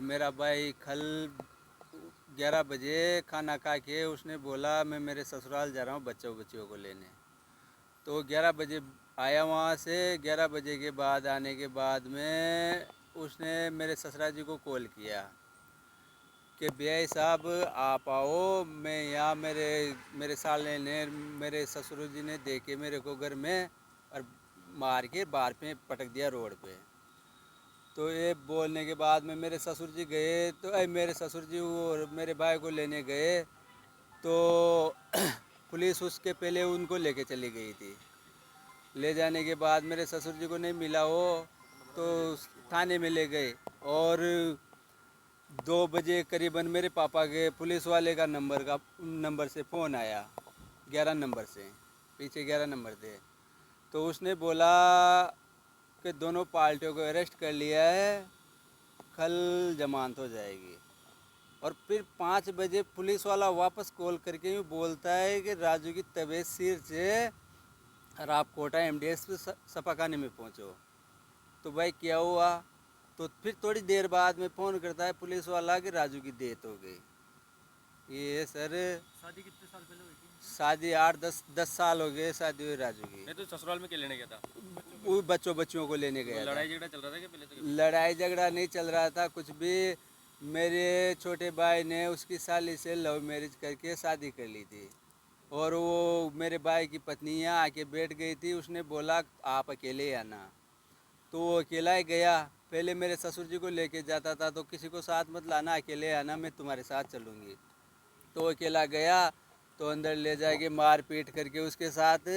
और मेरा भाई कल 11 बजे खाना खा के उसने बोला मैं मेरे ससुराल जा रहा हूँ बच्चों को लेने। तो 11 बजे आया वहाँ से। 11 बजे के बाद आने के बाद में उसने मेरे ससुराल जी को कॉल किया कि भाई साहब आप आओ, मैं यहाँ मेरे साले ने, मेरे ससुर जी ने देखे मेरे को घर में और मार के बाहर पे पटक दिया रोड पे। तो ये बोलने के बाद में मेरे ससुर जी गए, तो मेरे ससुर जी और मेरे भाई को लेने गए तो पुलिस उसके पहले उनको लेके चली गई थी। ले जाने के बाद मेरे ससुर जी को नहीं मिला वो, तो थाने में ले गए। और 2 बजे करीबन मेरे पापा के पुलिस वाले का नंबर से फ़ोन आया, 11 नंबर से, पीछे 11 नंबर थे। तो उसने बोला कि दोनों पार्टियों को अरेस्ट कर लिया है, कल जमानत हो जाएगी। और फिर 5 बजे पुलिस वाला वापस कॉल करके यूँ बोलता है कि राजू की तबीयत सिर से और आप कोटा एमडीएस सपाखाने में पहुँचो। तो भाई क्या हुआ? तो फिर थोड़ी देर बाद में फ़ोन करता है पुलिस वाला कि राजू की डेथ हो गई। ये सर शादी कितने साल पहले हुई थी? शादी 8-10 साल हो गए शादी हुई राजू की। मैं तो ससुराल में क्या लेने गया था? वो बच्चों को लेने गया था। लड़ाई झगड़ा चल रहा था क्या पहले तो? लड़ाई झगड़ा नहीं चल रहा था कुछ भी। मेरे छोटे भाई ने उसकी साली से लव मैरिज करके शादी कर ली थी। और वो मेरे भाई की पत्नी यहाँ आके बैठ गई थी। उसने बोला आप अकेले आना, तो वो अकेला ही गया। पहले मेरे ससुर जी को लेके जाता था तो किसी को साथ मत लाना, अकेले आना, मैं तुम्हारे साथ चलूँगी। तो अकेला गया तो अंदर ले जाके मार पीट करके उसके साथ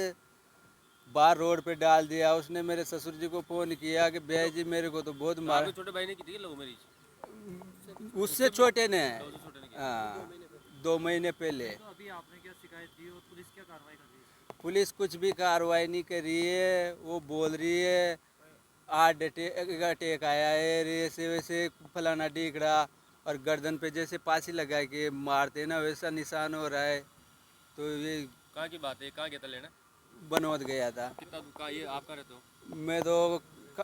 बाहर रोड पे डाल दिया। उसने मेरे ससुर जी को फ़ोन किया कि भैया जी मेरे को तो बहुत तो मार। आपके छोटे भाई ने की थी लव मैरिज? उससे छोटे ने, तो उससे छोटे ने की? हाँ, 2 महीने पहले। तो अभी आपने क्या शिकायत दी और पुलिस क्या कार्रवाई कर रही है? पुलिस कुछ भी कार्रवाई नहीं कर रही है। वो बोल रही है हार्ट अटैक आया है, ऐसे वैसे फलाना ढीकड़ा, और गर्दन पे जैसे फांसी लगा के मारते ना वैसा निशान हो रहा है। तो ये कहाँ की बात है? कहाँ गया था लेना? बनोद गया था। कितना कहाँ ये आप कहाँ रहते हो? मैं तो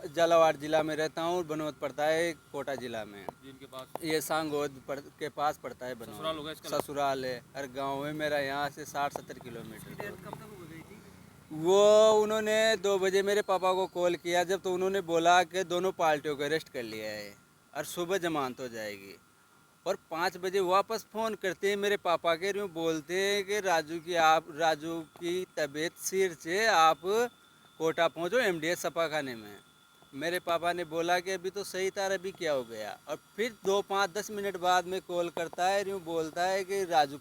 झालावाड़ जिला में रहता हूँ, बनोद पड़ता है कोटा जिला में। जिनके पास ये सांगोद के पास पड़ता है बनोद। ससुराल होगा इसका? ससुराल है और गांव है मेरा यहाँ से 60-70 किलोमीटर दूर। कब तक हो गई थी? वो उन्होंने 2 बजे मेरे पापा को कॉल किया जब, तो उन्होंने बोला कि दोनों पार्टियों को अरेस्ट कर लिया है और सुबह जमानत हो जाएगी। और 5 बजे वापस फ़ोन करते हैं मेरे पापा के, यूँ बोलते हैं कि राजू की तबीयत सिर से आप कोटा पहुँचो एमडीएस सपाखाने में। मेरे पापा ने बोला कि अभी तो सही था, अभी क्या हो गया? और फिर 2-5-10 मिनट बाद में कॉल करता है, यूँ बोलता है कि राजू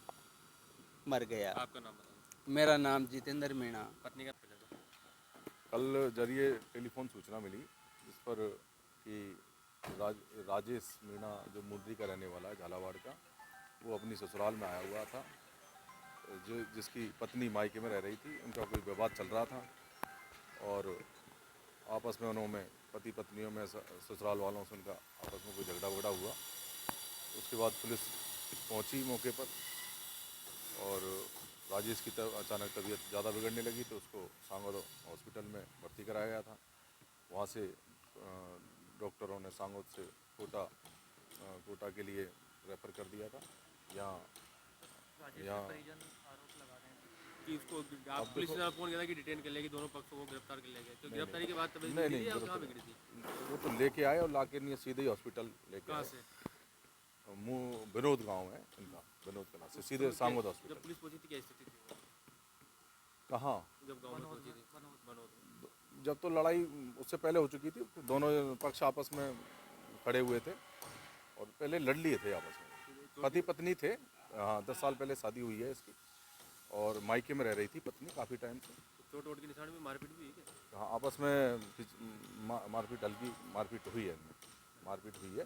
मर गया। आपका नाम बताओ। मेरा नाम जितेंद्र मीणा। पत्नी का पहले तो कल जरिए टेलीफोन सूचना मिली जिस पर कि राजेश मीणा जो मुंद्री का रहने वाला है झालावाड़ का, वो अपनी ससुराल में आया हुआ था। जो जिसकी पत्नी मायके में रह रही थी, उनका कोई विवाद चल रहा था और आपस में उन्होंने पति पत्नियों में ससुराल वालों से उनका आपस में कोई झगड़ा वगड़ा हुआ। उसके बाद पुलिस पहुंची मौके पर और राजेश की अचानक तबीयत ज़्यादा बिगड़ने लगी तो उसको सांगोद हॉस्पिटल में भर्ती कराया गया था। वहाँ से डॉक्टरों ने सांगोद से कोटा के लिए रेफ़र कर दिया था। यहाँ आरोप लगा रहे हैं कि उसको आप पुलिस ने फोन किया था कि डिटेन कर लेगी, दोनों पक्षों को गिरफ्तार कर लेंगे। तो गिरफ्तारी के बाद तबीयत बिगड़ी या कहाँ बिगड़ी थी? वो तो लेके आए और लाके नहीं सीधे ही हॉस्पिटल लेके कहाँ आए। से? विनोद गांव है इनका, विनोद कला से सीधे सांगोद जब हॉस्पिटल। पुलिस पहुंची थी क्या स्थिति थी? कहाँ? जब गांव में पहुंची थी बनोद? जब तो लड़ाई उससे पहले हो चुकी थी, दोनों पक्ष आपस में खड़े हुए थे और पहले लड़ लिए थे आपस में। पति पत्नी थे। हाँ, 10 साल पहले शादी हुई है इसकी और मायके में रह रही थी पत्नी काफ़ी टाइम से। चोट वोट के निशान में मारपीट भी हुई क्या? हाँ, आपस में मारपीट, हल्की मारपीट हुई है इनमें, मारपीट हुई है।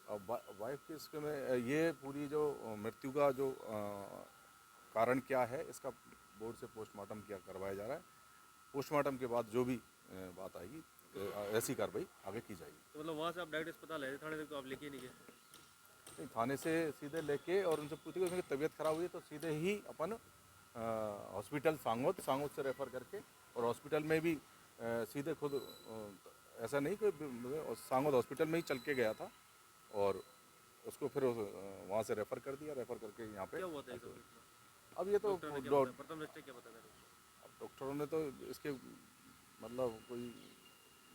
अब वाइफ के इसके में ये पूरी जो मृत्यु का जो कारण क्या है, इसका बोर्ड से पोस्टमार्टम करवाया जा रहा है। पोस्टमार्टम के बाद जो भी बात आएगी ऐसी कार्रवाई आगे की जाएगी। तो मतलब वहाँ से आप डायरेक्ट अस्पताल आए थे, थाने तक तो आप लेके नहीं गए? नहीं, थाने से सीधे लेके और उनसे पूछे कि उनकी तबीयत खराब हुई है तो सीधे ही अपन हॉस्पिटल सांगोद से रेफ़र करके और हॉस्पिटल में भी सीधे खुद ऐसा नहीं कि सांगोद हॉस्पिटल में ही चल के गया था और उसको फिर वहाँ से रेफ़र कर दिया, रेफ़र करके यहाँ पे क्या हुआ था एक सब अब ये तो डॉक्टर ने क्या बताया प्रथम दृष्टया क्या बताया था? अब डॉक्टरों ने तो इसके मतलब कोई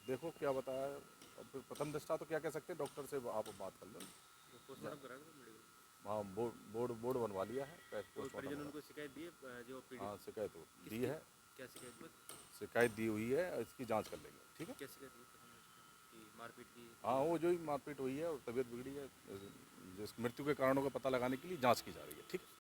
देखो क्या बताया है। अब फिर प्रथम दृष्टा तो क्या कह सकते हैं, डॉक्टर से आप बात कर लो। पोस्टमार्टम कराया था मेडिकल? हाँ बोर्ड बनवा लिया है, कोई पोस्टमार्टम परिजन उनको शिकायत दी है जो पीड़ित? हाँ शिकायत दी है, क्या शिकायत दी? शिकायत दी हुई है, इसकी जांच कर लेंगे, ठीक है। क्या शिकायत दी प्रथम दृष्टया कि मारपीट की? हाँ वो जो ही मारपीट हुई है और तबीयत बिगड़ी है, जिस मृत्यु के कारणों का पता लगाने के लिए जांच की जा रही है, ठीक है।